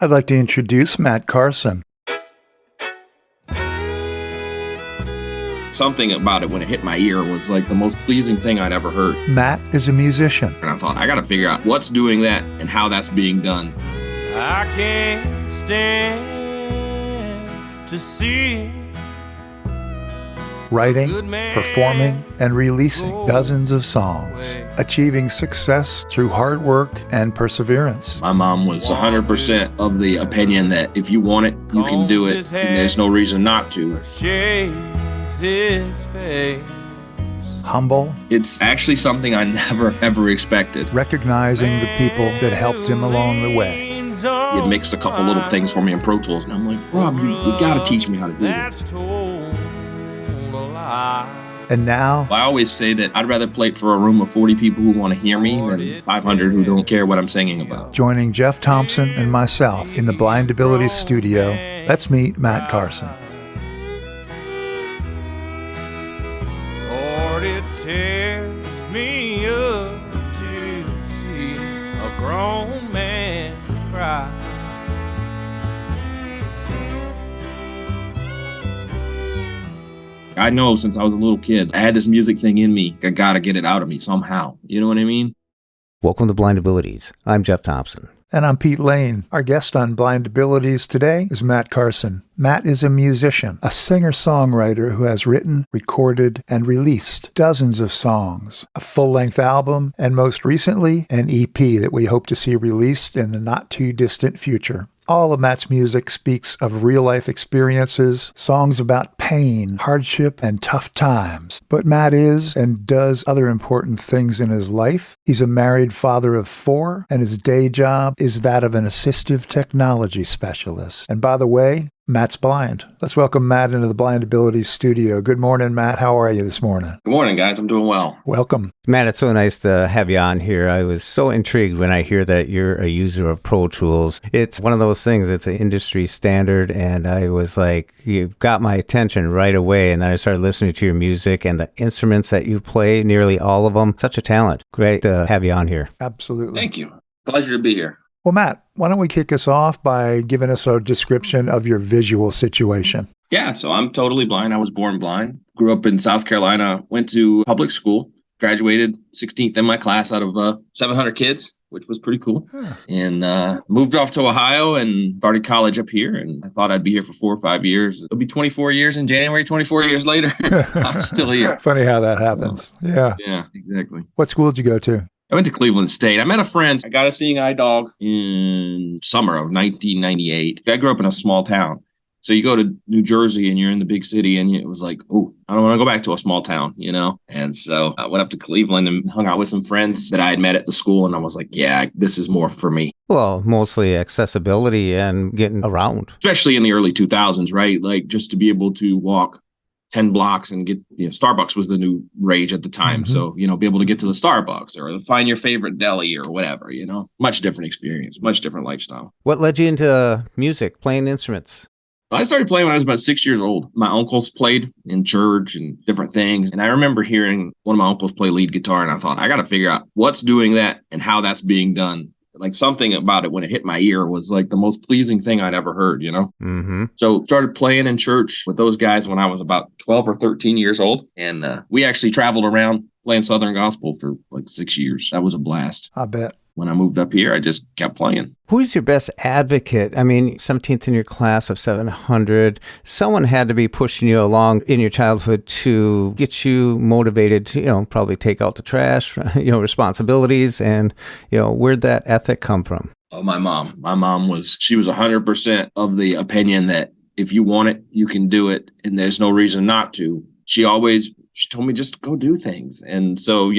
I'd like to introduce Matt Carson. Something about it when it hit my ear was like the most pleasing thing I'd ever heard. Matt is a musician. And I thought, I got to figure out what's doing that and how that's being done. I can't stand to see Writing, performing, and releasing dozens of songs, achieving success through hard work and perseverance. My mom was 100% of the opinion that if you want it, you can do it, and there's no reason not to. His face. Humble. It's actually something I never, ever expected. Recognizing the people that helped him along the way. He had mixed a couple little things for me in Pro Tools, and I'm like, Rob, you got to teach me how to do this. And now, I always say that I'd rather play for a room of 40 people who want to hear me than 500 who don't care what I'm singing about. joining Jeff Thompson and myself in the Blind Abilities studio, let's meet Matt Carson. Lord, it tears me up to see a grown man cry. I know since I was a little kid, I had this music thing in me. I got to get it out of me somehow. You know what I mean? Welcome to Blind Abilities. I'm Jeff Thompson. And I'm Pete Lane. Our guest on Blind Abilities today is Matt Carson. Matt is a musician, a singer-songwriter who has written, recorded, and released dozens of songs, a full-length album, and most recently, an EP that we hope to see released in the not-too-distant future. All of Matt's music speaks of real-life experiences, songs about pain, hardship, and tough times. But Matt is and does other important things in his life. He's a married father of 4, and his day job is that of an assistive technology specialist. And by the way, Matt's blind. Let's welcome Matt into the Blind Abilities studio. Good morning, Matt. How are you this morning? Good morning, guys. I'm doing well. Welcome. Matt, it's so nice to have you on here. I was so intrigued when I hear that you're a user of Pro Tools. It's one of those things, it's an industry standard, and I was like, you got my attention right away, and then I started listening to your music and the instruments that you play, nearly all of them. Such a talent. Great to have you on here. Absolutely. Thank you. Pleasure to be here. Well, Matt, why don't we kick us off by giving us a description of your visual situation? Yeah, so I'm totally blind. I was born blind. Grew up in South Carolina, went to public school, graduated 16th in my class out of 700 kids, which was pretty cool. And moved off to Ohio and started college up here. And I thought I'd be here for 4 or 5 years. It'll be 24 years in January, 24 years later. I'm still here. Funny how that happens. Yeah. Yeah, exactly. What school did you go to? I went to Cleveland State. I met a friend. I got a seeing eye dog in summer of 1998. I grew up in a small town. So you go to New Jersey and you're in the big city and it was like, oh, I don't want to go back to a small town, you know? And so I went up to Cleveland and hung out with some friends that I had met at the school. And I was like, yeah, this is more for me. Well, mostly accessibility and getting around. Especially in the early 2000s, right? Like just to be able to walk 10 blocks and get, Starbucks was the new rage at the time. Mm-hmm. So, be able to get to the Starbucks or find your favorite deli or whatever, much different experience, much different lifestyle. What led you into music, playing instruments? I started playing when I was about 6 years old. My uncles played in church and different things. And I remember hearing one of my uncles play lead guitar. And I thought, I got to figure out what's doing that and how that's being done. Like something about it when it hit my ear was like the most pleasing thing I'd ever heard, Mm-hmm. So started playing in church with those guys when I was about 12 or 13 years old. And we actually traveled around playing Southern gospel for like 6 years. That was a blast. I bet. When I moved up here, I just kept playing. Who's your best advocate? I mean, 17th in your class of 700. Someone had to be pushing you along in your childhood to get you motivated to, probably take out the trash, responsibilities. And, where'd that ethic come from? Oh, my mom. My mom she was 100% of the opinion that if you want it, you can do it. And there's no reason not to. She told me just go do things. And so,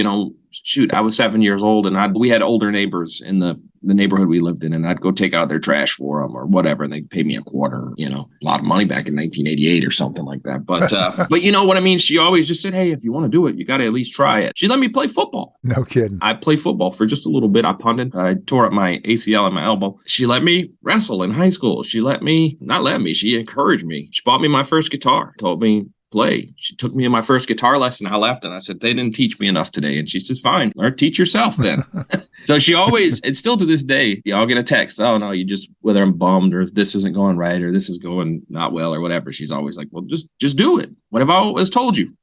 I was 7 years old and we had older neighbors in the neighborhood we lived in, and I'd go take out their trash for them or whatever. And they'd pay me a quarter, a lot of money back in 1988 or something like that. But, but you know what I mean? She always just said, hey, if you want to do it, you got to at least try it. She let me play football. No kidding. I played football for just a little bit. I punted. I tore up my ACL in my elbow. She let me wrestle in high school. She encouraged me. She bought me my first guitar, told me, play. She took me in my first guitar lesson. I left and I said, they didn't teach me enough today. And she says, fine, or teach yourself then. So she always, and still to this day, I'll get a text. Oh no, you just, whether I'm bummed or this isn't going right or this is going not well or whatever. She's always like, well, just do it. What have I always told you?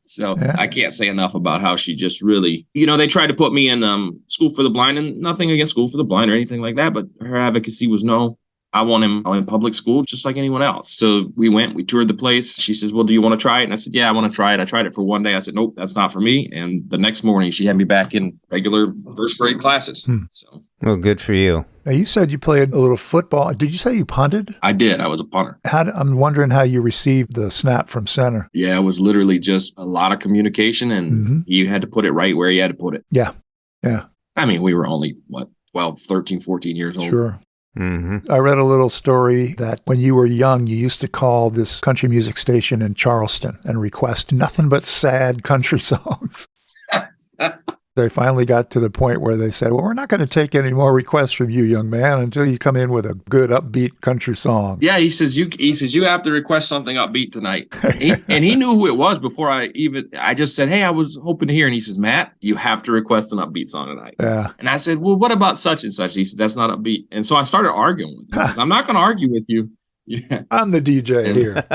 So yeah. I can't say enough about how she just really, they tried to put me in School for the Blind, and nothing against School for the Blind or anything like that. But her advocacy was no. I want him in public school just like anyone else. So we toured the place. She says, well, do you want to try it? And I said, yeah, I want to try it. I tried it for one day. I said, nope, that's not for me. And the next morning she had me back in regular first grade classes. So, well, good for you. Now, you said you played a little football. Did you say you punted? I did. I was a punter. I'm wondering how you received the snap from center. Yeah, it was literally just a lot of communication, and you had to put it right where you had to put it. Yeah. Yeah. I mean, we were only, 12, 13, 14 years old. Sure. I read a little story that when you were young, you used to call this country music station in Charleston and request nothing but sad country songs. They finally got to the point where they said, well, we're not going to take any more requests from you, young man, until you come in with a good upbeat country song. Yeah, he says you have to request something upbeat tonight. And he knew who it was before I just said, hey, I was hoping to hear. And he says, Matt, you have to request an upbeat song tonight. Yeah. And I said, well, what about such and such? He said, that's not upbeat. And so I started arguing with him. He says, I'm not going to argue with you. Yeah. I'm the DJ here.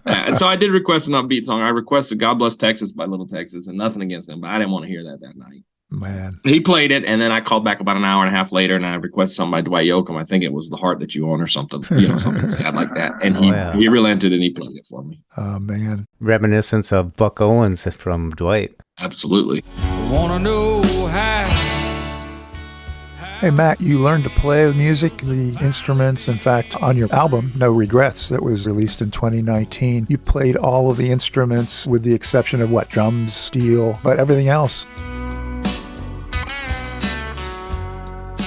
And so I did request an upbeat song. I requested God Bless Texas by Little Texas, and nothing against them, but I didn't want to hear that night. Man. He played it, and then I called back about an hour and a half later, and I requested something by Dwight Yoakam. I think it was The Heart That You Own or something, something sad like that. And he relented, and he played it for me. Oh, man. Reminiscence of Buck Owens from Dwight. Absolutely. Wanna know how. Hey, Matt, you learned to play the music, the instruments. In fact, on your album, No Regrets, that was released in 2019, you played all of the instruments with the exception of drums, steel, but everything else.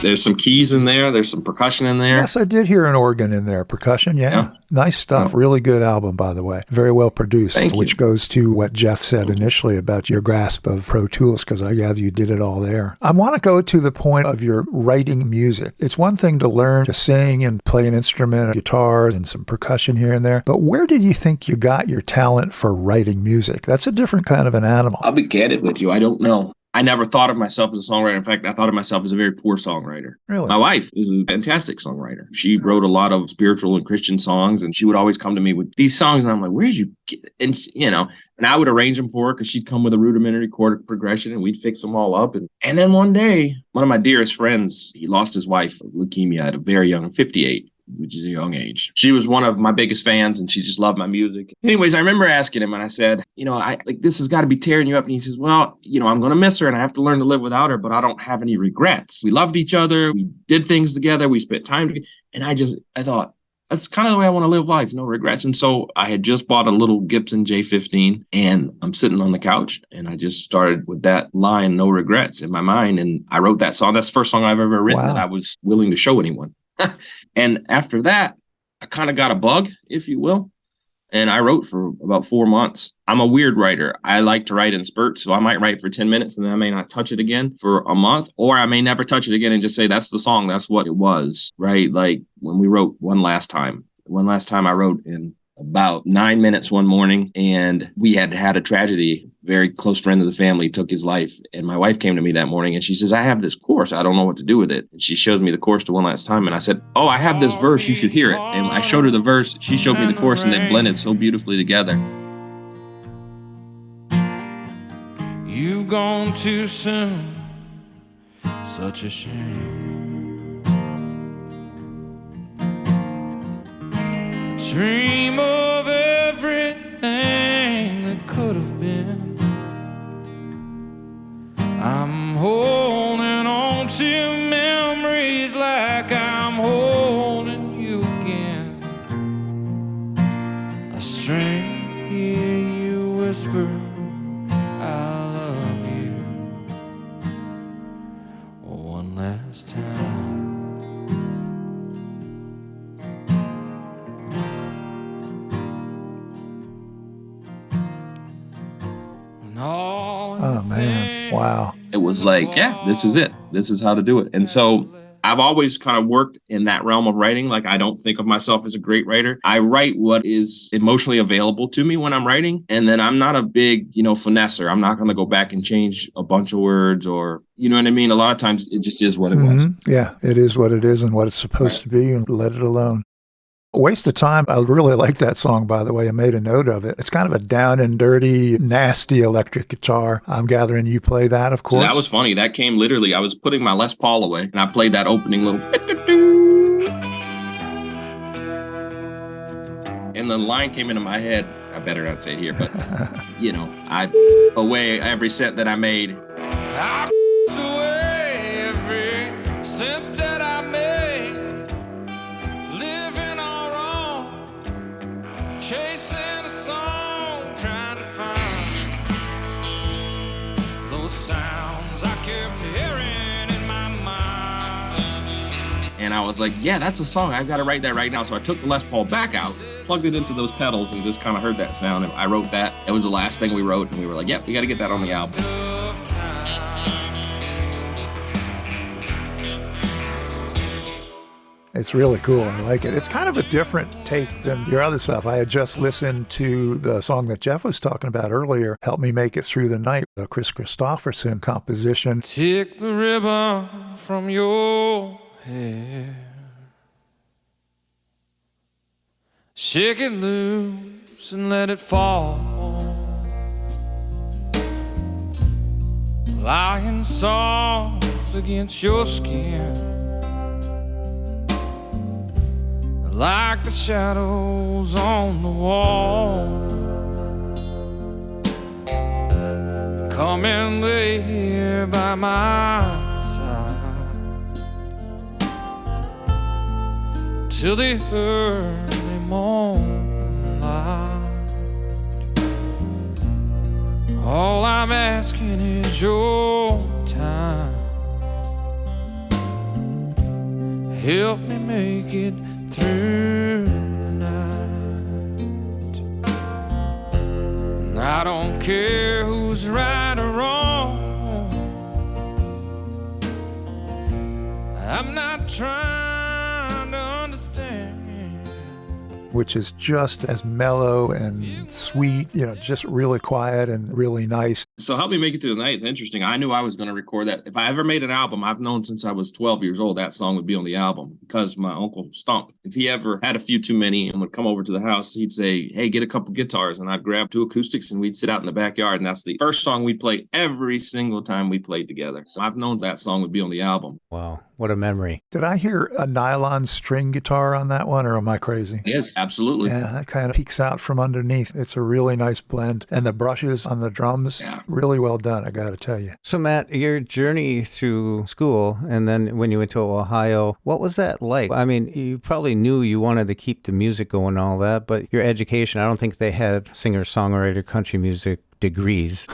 There's some keys in there. There's some percussion in there. Yes, I did hear an organ in there. Percussion, yeah. Nice stuff. Really good album, by the way. Very well produced, which goes to what Jeff said initially about your grasp of Pro Tools, because I gather you did it all there. I want to go to the point of your writing music. It's one thing to learn to sing and play an instrument, guitar, and some percussion here and there, but where did you think you got your talent for writing music? That's a different kind of an animal. I'll be candid with you. I don't know. I never thought of myself as a songwriter. In fact, I thought of myself as a very poor songwriter. Really? My wife is a fantastic songwriter. She wrote a lot of spiritual and Christian songs, and she would always come to me with these songs, and I'm like, where did you get it? And I would arrange them for her because she'd come with a rudimentary chord progression, and we'd fix them all up. And then one day, one of my dearest friends, he lost his wife of leukemia at a very young 58. Which is a young age. She was one of my biggest fans, and she just loved my music. Anyways, I remember asking him, and I said, this has got to be tearing you up. And he says, well, I'm going to miss her, and I have to learn to live without her, but I don't have any regrets. We loved each other. We did things together. We spent time together. And I thought, that's kind of the way I want to live life. No regrets. And so I had just bought a little Gibson J15, and I'm sitting on the couch, and I just started with that line, no regrets, in my mind. And I wrote that song. That's the first song I've ever written that I was willing to show anyone. And after that, I kind of got a bug, if you will. And I wrote for about 4 months. I'm a weird writer. I like to write in spurts. So I might write for 10 minutes and then I may not touch it again for a month, or I may never touch it again and just say, that's the song. That's what it was, right? Like when we wrote One Last Time I wrote in about 9 minutes one morning, and we had a tragedy. Very close friend of the family took his life, and my wife came to me that morning and she says, I have this course. I don't know what to do with it. And she shows me the chorus to One Last Time, and I said, oh, I have this verse. You should hear it. And I showed her the verse. She showed me the chorus, and they blended so beautifully together. You've gone too soon. Such a shame. Dream of everything that could have been. I'm holding on to memories like I'm holding you again. A string, hear you whisper, I love you. One last time. Oh, man. Wow. It was like, yeah, this is it. This is how to do it. And so I've always kind of worked in that realm of writing. Like, I don't think of myself as a great writer. I write what is emotionally available to me when I'm writing. And then I'm not a big, finesser. I'm not going to go back and change a bunch of words, or, you know what I mean? A lot of times it just is what it was. Yeah, it is what it is and what it's supposed to be, and let it alone. Waste of Time. I really like that song, by the way. I made a note of it. It's kind of a down and dirty, nasty electric guitar. I'm gathering you play that, of course. So that was funny. That came literally, I was putting my Les Paul away and I played that opening little. And the line came into my head. I better not say it here, but, I away every cent that I made. I away every cent that I made, living all wrong, chasing a song, trying to find those sounds I kept hearing in my mind. And I was like, yeah, that's a song. I've got to write that right now. So I took the Les Paul back out, plugged it into those pedals, and just kind of heard that sound. And I wrote that. It was the last thing we wrote. And we were like, yep, we got to get that on the album. It's really cool. I like it. It's kind of a different take than your other stuff. I had just listened to the song that Jeff was talking about earlier, Help Me Make It Through the Night, a Chris Christopherson composition. Take the ribbon from your hair, shake it loose and let it fall, lying soft against your skin, like the shadows on the wall. Come and lay here by my side till the early morning light. All I'm asking is your time. Help me make it through the night. And I don't care who's right or wrong. I'm not trying to understand. Which is just as mellow and sweet, just really quiet and really nice. So Help Me Make It Through the Night is interesting. I knew I was going to record that. If I ever made an album, I've known since I was 12 years old that song would be on the album, because my uncle Stump, if he ever had a few too many and would come over to the house, he'd say, hey, get a couple guitars. And I'd grab 2 acoustics and we'd sit out in the backyard. And that's the first song we played every single time we played together. So I've known that song would be on the album. Wow, what a memory. Did I hear a nylon string guitar on that one, or am I crazy? Yes, absolutely. Yeah, that kind of peeks out from underneath. It's a really nice blend. And the brushes on the drums, really well done, I got to tell you. So, Matt, your journey through school and then when you went to Ohio, what was that like? I mean, you probably knew you wanted to keep the music going and all that, but your education, I don't think they had singer-songwriter country music degrees.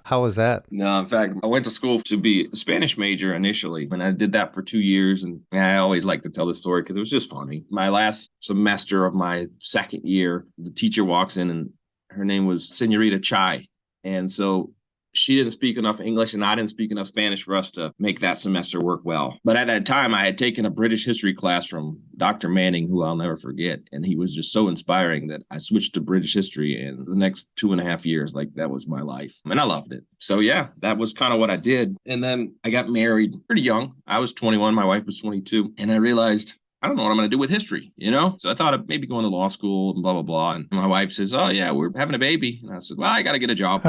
How was that? No, in fact, I went to school to be a Spanish major initially, and I did that for 2 years. And I always like to tell this story because it was just funny. My last semester of my second year, the teacher walks in and her name was Senorita Chai. And so she didn't speak enough English and I didn't speak enough Spanish for us to make that semester work well. But at that time, I had taken a British history class from Dr. Manning, who I'll never forget. And he was just so inspiring that I switched to British history. And the next 2.5 years, that was my life. And I loved it. So yeah, that was kind of what I did. And then I got married pretty young. I was 21. My wife was 22. And I realized, I don't know what I'm going to do with history, So I thought of maybe going to law school and blah, blah, blah. And my wife says, oh, yeah, we're having a baby. And I said, well, I got to get a job.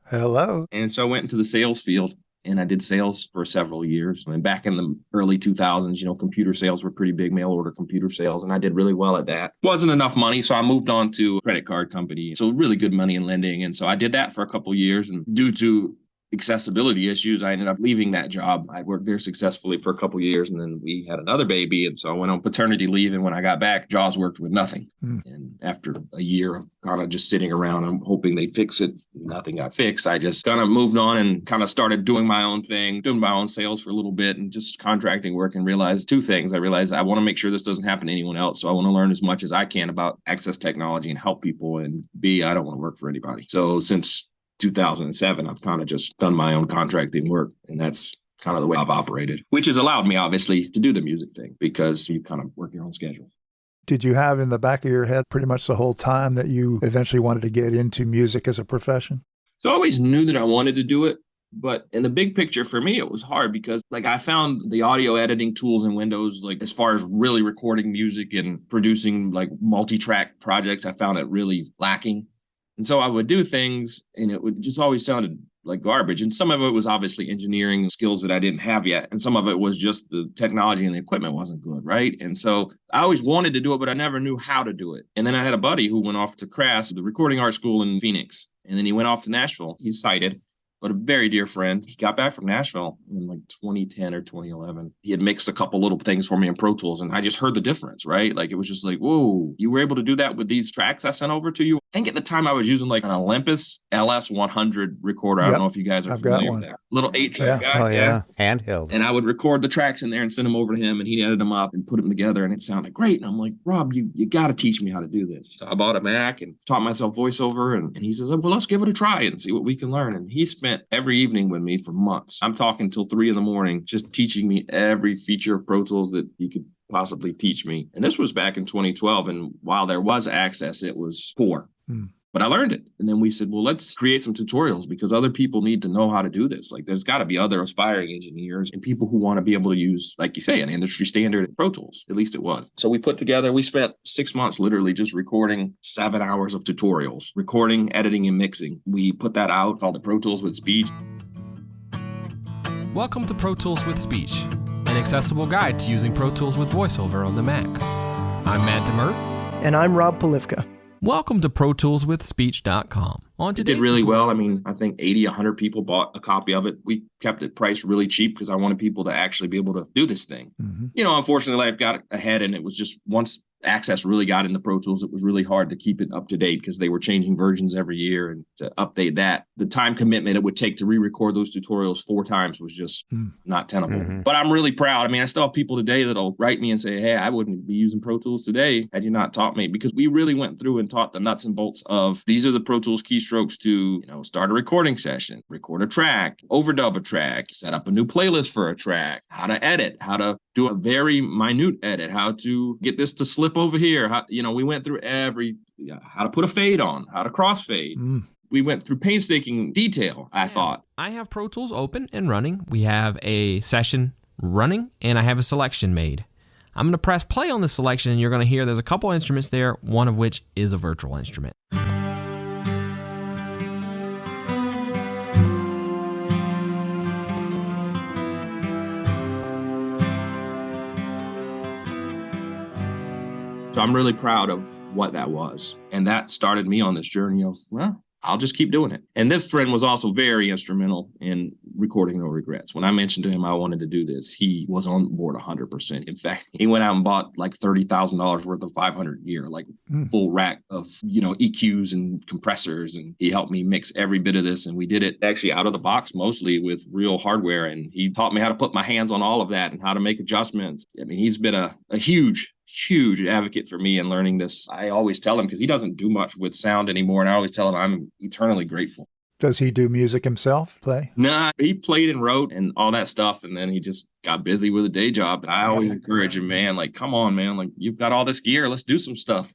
Hello. And so I went into the sales field and I did sales for several years. And back in the early 2000s, computer sales were pretty big, mail order computer sales. And I did really well at that. Wasn't enough money. So I moved on to a credit card company. So really good money in lending. And so I did that for a couple of years. And due to accessibility issues, I ended up leaving that job. I worked there successfully for a couple of years, and then we had another baby. And so I went on paternity leave. And when I got back, Jaws worked with nothing. And after a year of kind of just sitting around, I'm hoping they'd fix it. Nothing got fixed. I just kind of moved on and kind of started doing my own thing, doing my own sales for a little bit and just contracting work, and realized 2 things. I realized I want to make sure this doesn't happen to anyone else. So I want to learn as much as I can about access technology and help people. And B, I don't want to work for anybody. So since 2007, I've kind of just done my own contracting work, and that's kind of the way I've operated, which has allowed me obviously to do the music thing because you kind of work your own schedule. Did you have in the back of your head pretty much the whole time that you eventually wanted to get into music as a profession? So I always knew that I wanted to do it. But in the big picture for me, it was hard because like I found the audio editing tools in Windows, like as far as really recording music and producing like multi-track projects, I found it really lacking. And so I would do things and it would just always sounded like garbage. And some of it was obviously engineering skills that I didn't have yet. And some of it was just the technology and the equipment wasn't good, right? And so I always wanted to do it, but I never knew how to do it. And then I had a buddy who went off to CRAS, the recording art school in Phoenix. And then he went off to Nashville. He's sighted, but a very dear friend. He got back from Nashville in like 2010 or 2011. He had mixed a couple little things for me in Pro Tools, and I just heard the difference, right? Like, it was just like, whoa, you were able to do that with these tracks I sent over to you? I think at the time I was using like an Olympus LS100 recorder. I don't know if you guys are familiar with that. Little 8-track guy. Oh, yeah. Handheld. And I would record the tracks in there and send them over to him, and he'd edit them up and put them together, and it sounded great. And I'm like, Rob, you got to teach me how to do this. So I bought a Mac and taught myself voiceover, and he says, well, let's give it a try and see what we can learn. And he spent every evening with me for months. I'm talking till 3 a.m, just teaching me every feature of Pro Tools that he could possibly teach me. And this was back in 2012. And while there was access, it was poor. But I learned it. And then we said, well, let's create some tutorials because other people need to know how to do this. Like, there's got to be other aspiring engineers and people who want to be able to use, like you say, an industry standard Pro Tools. At least it was. So we spent 6 months literally just recording 7 hours of tutorials, recording, editing, and mixing. We put that out, called it Pro Tools with Speech. Welcome to Pro Tools with Speech, an accessible guide to using Pro Tools with VoiceOver on the Mac. I'm Matt Demert. And I'm Rob Polivka. Welcome to ProToolsWithSpeech.com. It did really well. I mean, I think 80, 100 people bought a copy of it. We kept it priced really cheap because I wanted people to actually be able to do this thing. You know, unfortunately, I've got ahead, and it was just once access really got into Pro Tools, it was really hard to keep it up to date because they were changing versions every year, and to update that, the time commitment it would take to re-record those tutorials 4 times was just not tenable. But I'm really proud. I mean, I still have people today that'll write me and say, hey, I wouldn't be using Pro Tools today had you not taught me, because we really went through and taught the nuts and bolts of these are the Pro Tools keystrokes to, you know, start a recording session, record a track, overdub a track, set up a new playlist for a track, how to edit, how to do a very minute edit, how to get this to slip over here. How, you know, we went through how to put a fade on, how to crossfade. We went through painstaking detail, I thought. I have Pro Tools open and running. We have a session running, and I have a selection made. I'm going to press play on the selection, and you're going to hear there's a couple instruments there, one of which is a virtual instrument. So I'm really proud of what that was. And that started me on this journey of, well, I'll just keep doing it. And this friend was also very instrumental in recording No Regrets. When I mentioned to him I wanted to do this, he was on board 100%. In fact, he went out and bought like $30,000 worth of 500 gear, like full rack of, you know, EQs and compressors. And he helped me mix every bit of this. And we did it actually out of the box, mostly with real hardware. And he taught me how to put my hands on all of that and how to make adjustments. I mean, he's been a huge advocate for me in learning this. I always tell him, because he doesn't do much with sound anymore, and I always tell him I'm eternally grateful. Does he do music himself, play? Nah, he played and wrote and all that stuff, and then he just got busy with a day job. I always encourage him, man, like, come on, man, like, you've got all this gear, let's do some stuff.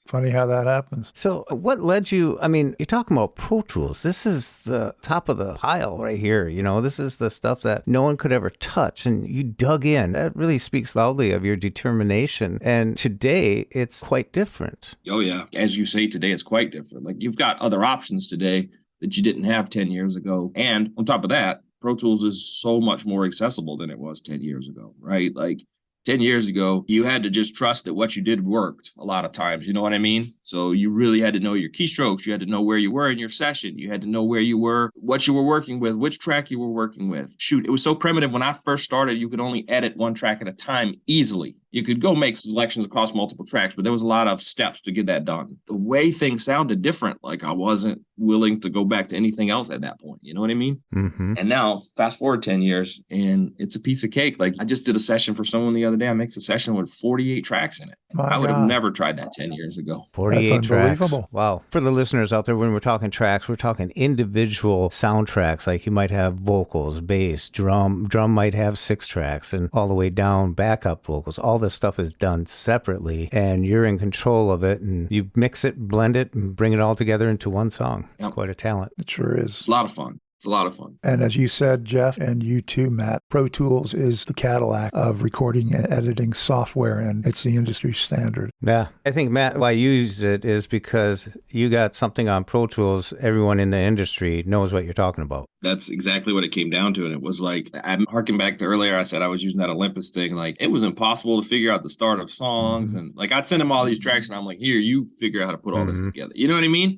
Funny how that happens. So what led you, I mean, you're talking about Pro Tools. This is the top of the pile right here. You know, this is the stuff that no one could ever touch. And you dug in. That really speaks loudly of your determination. And today it's quite different. Oh, yeah. As you say, today it's quite different. Like, you've got other options today that you didn't have 10 years ago. And on top of that, Pro Tools is so much more accessible than it was 10 years ago, right? Like, 10 years ago, you had to just trust that what you did worked a lot of times. You know what I mean? So you really had to know your keystrokes. You had to know where you were in your session. You had to know where you were, what you were working with, which track you were working with. Shoot, it was so primitive. When I first started, you could only edit one track at a time easily. You could go make selections across multiple tracks, but there was a lot of steps to get that done. The way things sounded different, like I wasn't willing to go back to anything else at that point. You know what I mean? Mm-hmm. And now fast forward 10 years and it's a piece of cake. Like I just did a session for someone the other day. I mixed a session with 48 tracks in it. I would have never tried that 10 years ago. 48 That's unbelievable. tracks. Wow. For the listeners out there, when we're talking tracks, we're talking individual soundtracks. Like you might have vocals, bass, drum might have 6 tracks, and all the way down backup vocals. All this stuff is done separately, and you're in control of it, and you mix it, blend it, and bring it all together into one song. It's quite a talent. It sure is. A lot of fun. It's a lot of fun. And as you said, Jeff, and you too, Matt, Pro Tools is the Cadillac of recording and editing software, and it's the industry standard. Yeah. I think, Matt, why you use it is because you got something on Pro Tools everyone in the industry knows what you're talking about. That's exactly what it came down to. And it was like, I'm harking back to earlier, I said I was using that Olympus thing. Like, it was impossible to figure out the start of songs. And like, I'd send them all these tracks, and I'm like, here, you figure out how to put all this together. You know what I mean?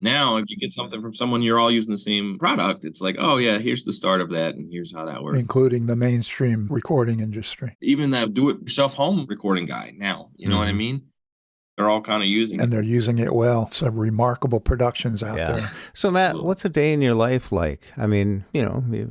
Now, if you get something from someone, you're all using the same product. It's like, oh, yeah, here's the start of that, and here's how that works. Including the mainstream recording industry. Even the do-it-yourself home recording guy now, you know what I mean? They're all kind of using it. And they're using it well. Some remarkable productions out there. So, Matt, what's a day in your life like? I mean, you know, you're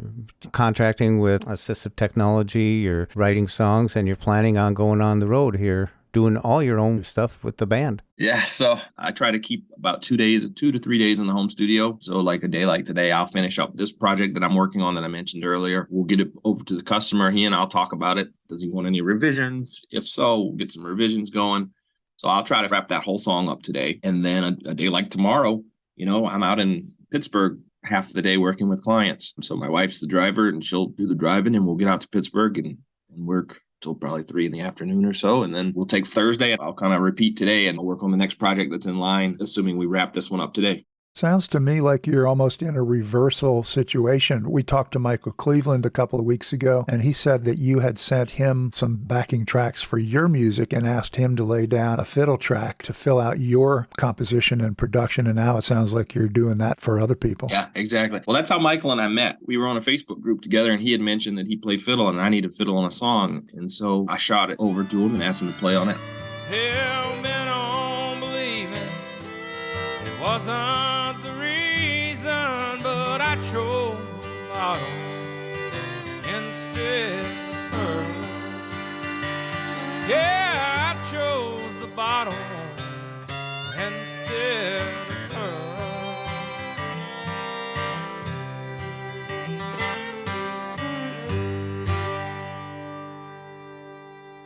contracting with assistive technology, you're writing songs, and you're planning on going on the road here, doing all your own stuff with the band. Yeah, so I try to keep about 2 to 3 days in the home studio. So like a day like today, I'll finish up this project that I'm working on that I mentioned earlier. We'll get it over to the customer. He and I'll talk about it. Does he want any revisions? If so, we'll get some revisions going. So I'll try to wrap that whole song up today. And then a day like tomorrow, you know, I'm out in Pittsburgh half the day working with clients. So my wife's the driver, and she'll do the driving, and we'll get out to Pittsburgh and work till probably 3 p.m. or so. And then we'll take Thursday, and I'll kind of repeat today and work on the next project that's in line, assuming we wrap this one up today. Sounds to me like you're almost in a reversal situation. We talked to Michael Cleveland a couple of weeks ago, and he said that you had sent him some backing tracks for your music and asked him to lay down a fiddle track to fill out your composition and production. And now it sounds like you're doing that for other people. Yeah, exactly. Well, that's how Michael and I met. We were on a Facebook group together, and he had mentioned that he played fiddle and I needed fiddle on a song. And so I shot it over to him and asked him to play on it. Hell bent on believing it wasn't the reason, but I chose the bottom instead of her. Yeah, I chose the bottom instead of her.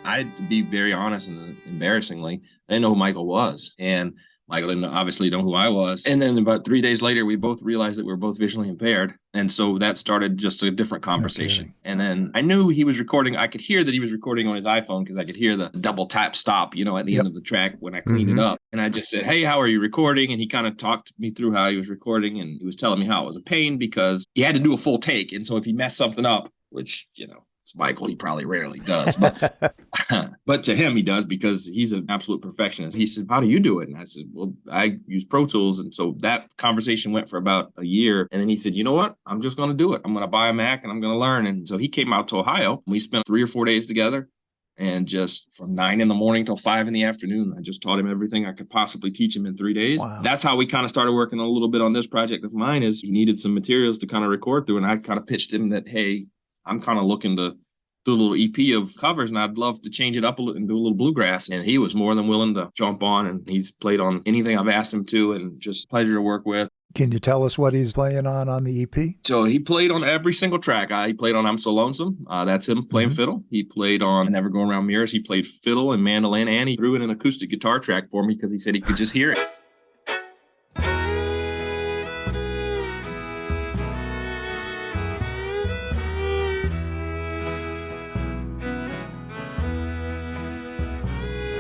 I had to be very honest and embarrassingly, I didn't know who Michael was. And Michael didn't obviously know who I was. And then about 3 days later, we both realized that we were both visually impaired. And so that started just a different conversation. Okay. And then I knew he was recording. I could hear that he was recording on his iPhone because I could hear the double tap stop, you know, at the end of the track when I cleaned it up. And I just said, hey, how are you recording? And he kind of talked me through how he was recording. And he was telling me how it was a pain because he had to do a full take. And so if he messed something up, which, you know, it's Michael, he probably rarely does, but to him, he does because he's an absolute perfectionist. He said, how do you do it? And I said, well, I use Pro Tools. And so that conversation went for about a year. And then he said, you know what? I'm just going to do it. I'm going to buy a Mac and I'm going to learn. And so he came out to Ohio. We spent 3 or 4 days together. And just from 9 a.m. till 5 p.m, I just taught him everything I could possibly teach him in 3 days. Wow. That's how we kind of started working a little bit on this project of mine is he needed some materials to kind of record through. And I kind of pitched him that, hey, I'm kind of looking to do a little EP of covers, and I'd love to change it up a little and do a little bluegrass. And he was more than willing to jump on, and he's played on anything I've asked him to, and just a pleasure to work with. Can you tell us what he's playing on the EP? So he played on every single track. He played on I'm So Lonesome. That's him playing fiddle. He played on Never Go Around Mirrors. He played fiddle and mandolin, and he threw in an acoustic guitar track for me because he said he could just hear it.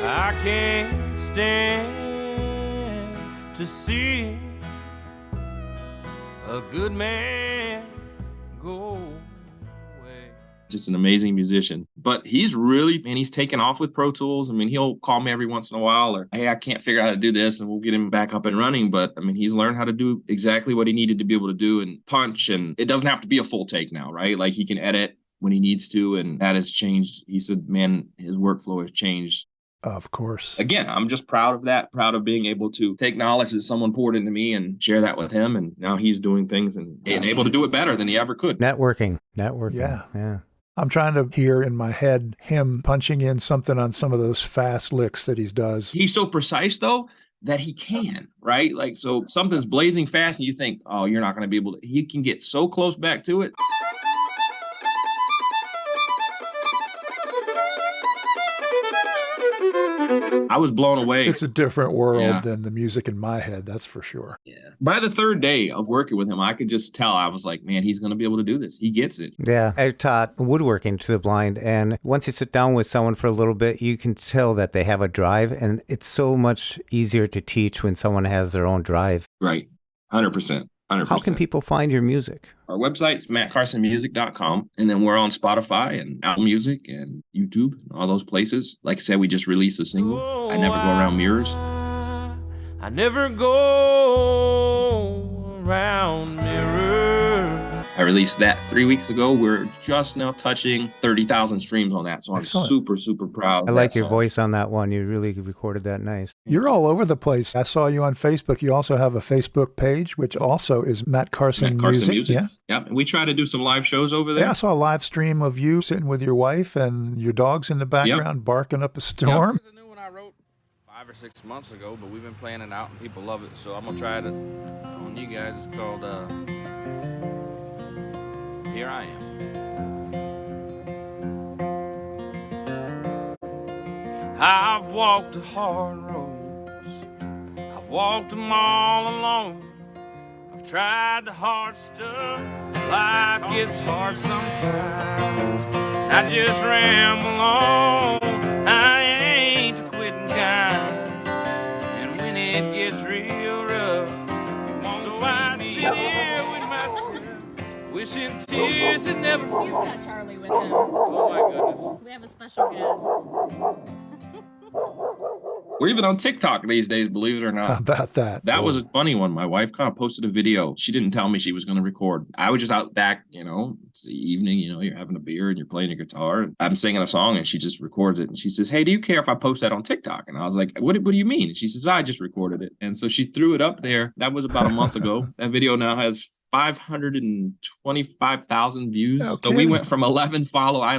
I can't stand to see a good man go away. Just an amazing musician. But he's taken off with Pro Tools. I mean, he'll call me every once in a while or, hey, I can't figure out how to do this, and we'll get him back up and running. But I mean, he's learned how to do exactly what he needed to be able to do and punch. And it doesn't have to be a full take now, right? Like he can edit when he needs to. And that has changed. He said, man, his workflow has changed. Of course. Again, I'm just proud of that, proud of being able to take knowledge that someone poured into me and share that with him. And now he's doing things and able to do it better than he ever could. Networking. Yeah. I'm trying to hear in my head him punching in something on some of those fast licks that he does. He's so precise, though, that he can, right? Like, so something's blazing fast and you think, oh, you're not going to be able to. He can get so close back to it. I was blown away. It's a different world than the music in my head, that's for sure. Yeah. By the third day of working with him, I could just tell. I was like, man, he's going to be able to do this. He gets it. Yeah. I taught woodworking to the blind, and once you sit down with someone for a little bit, you can tell that they have a drive, and it's so much easier to teach when someone has their own drive. Right. 100%. 100%. How can people find your music? Our website's mattcarsonmusic.com, and then we're on Spotify and Apple Music and YouTube and all those places. Like I said, we just released a single, I Never Go Around Mirrors. I never go around mirrors. I released that 3 weeks ago. We're just now touching 30,000 streams on that, so I'm super, super proud. I like your voice on that one. You really recorded that nice. You're all over the place. I saw you on Facebook. You also have a Facebook page, which also is Matt Carson Music. Yeah. And we try to do some live shows over there. Yeah, I saw a live stream of you sitting with your wife and your dogs in the background barking up a storm. It's a new one I wrote 5 or 6 months ago, but we've been playing it out and people love it. So I'm going to try it on you guys. It's called Here I Am. I've walked the hard roads, I've walked them all alone. I've tried the hard stuff, life gets hard sometimes. I just ramble on, I ain't the quitting kind. And when it gets real rough, so I sit here with myself, wishing tears had never. He's got Charlie with him. Oh my goodness. We have a special guest. We're even on TikTok these days, believe it or not. How about that? That was a funny one. My wife kind of posted a video. She didn't tell me she was going to record. I was just out back, it's the evening, you're having a beer and you're playing your guitar. And I'm singing a song and she just records it. And she says, hey, do you care if I post that on TikTok? And I was like, what do you mean? And she says, I just recorded it. And so she threw it up there. That was about a month ago. That video now has 525,000 views. No so kidding. we went from I had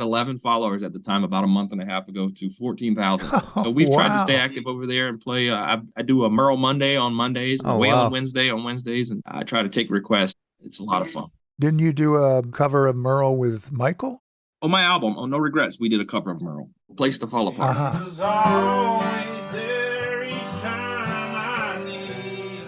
11 followers at the time about a month and a half ago to 14,000. So we've tried to stay active over there and play. I do a Merle Monday on Mondays, and a Waylon Wednesday on Wednesdays, and I try to take requests. It's a lot of fun. Didn't you do a cover of Merle with Michael? On my album, on No Regrets, we did a cover of Merle, Place to Fall Apart. Uh-huh. Was always there each time I need.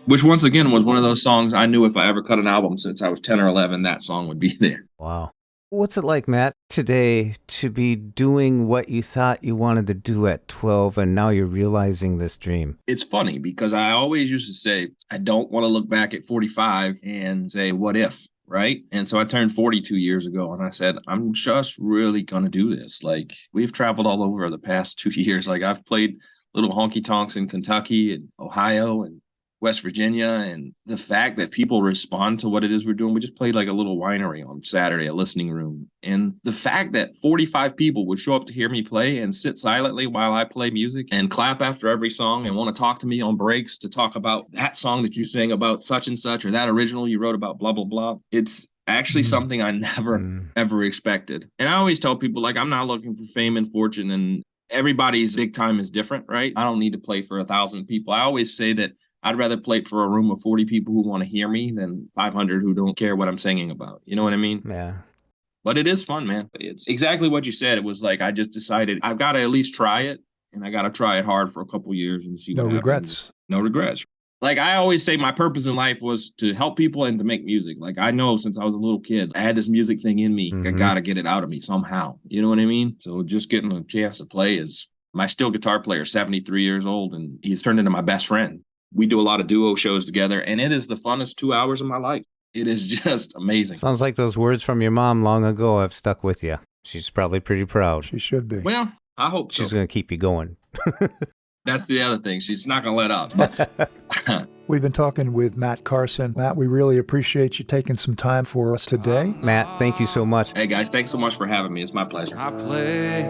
Which once again was one of those songs I knew if I ever cut an album since I was 10 or 11, that song would be there. Wow. What's it like, Matt, today to be doing what you thought you wanted to do at 12 and now you're realizing this dream? It's funny because I always used to say, I don't want to look back at 45 and say, what if? Right. And so I turned 42 years ago and I said, I'm just really going to do this. Like, we've traveled all over the past 2 years. Like, I've played little honky tonks in Kentucky and Ohio and West Virginia, and the fact that people respond to what it is we're doing. We just played like a little winery on Saturday, a listening room. And the fact that 45 people would show up to hear me play and sit silently while I play music and clap after every song and want to talk to me on breaks to talk about that song that you sang about such and such, or that original you wrote about blah, blah, blah. It's actually something I never, ever expected. And I always tell people, like, I'm not looking for fame and fortune, and everybody's big time is different, right? I don't need to play for 1,000 people. I always say that I'd rather play for a room of 40 people who want to hear me than 500 who don't care what I'm singing about. You know what I mean? Yeah. But it is fun, man. It's exactly what you said. It was like, I just decided I've got to at least try it, and I got to try it hard for a couple years and see what happens. Regrets. No regrets. Like, I always say my purpose in life was to help people and to make music. Like, I know since I was a little kid, I had this music thing in me. I got to get it out of me somehow. You know what I mean? So just getting a chance to play is, my steel guitar player, 73 years old, and he's turned into my best friend. We do a lot of duo shows together, and it is the funnest 2 hours of my life. It is just amazing. Sounds like those words from your mom long ago have stuck with you. She's probably pretty proud. She should be. Well, I hope so. She's going to keep you going. That's the other thing. She's not going to let up. We've been talking with Matt Carson. Matt, we really appreciate you taking some time for us today. Matt, thank you so much. Hey guys, thanks so much for having me. It's my pleasure. I play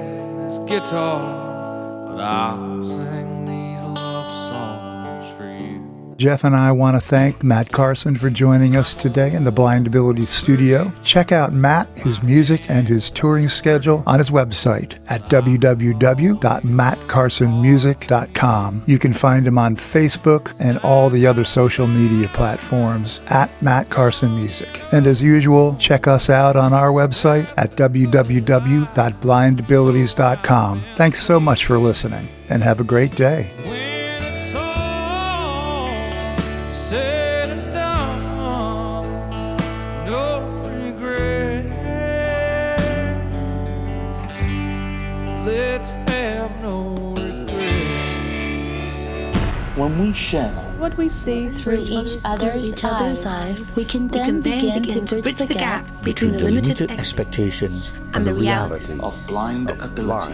this guitar, but I'll sing these love songs for you. Jeff and I want to thank Matt Carson for joining us today in the Blind Abilities studio. Check out Matt, his music, and his touring schedule on his website at www.mattcarsonmusic.com. You can find him on Facebook and all the other social media platforms at Matt Carson Music. And as usual, check us out on our website at www.blindabilities.com. Thanks so much for listening, and have a great day. When it's all said and done, no regrets. Let's have no regrets. When we share what we see through each other's eyes, we can then begin to bridge the gap between the limited expectations and the realities of blind abilities.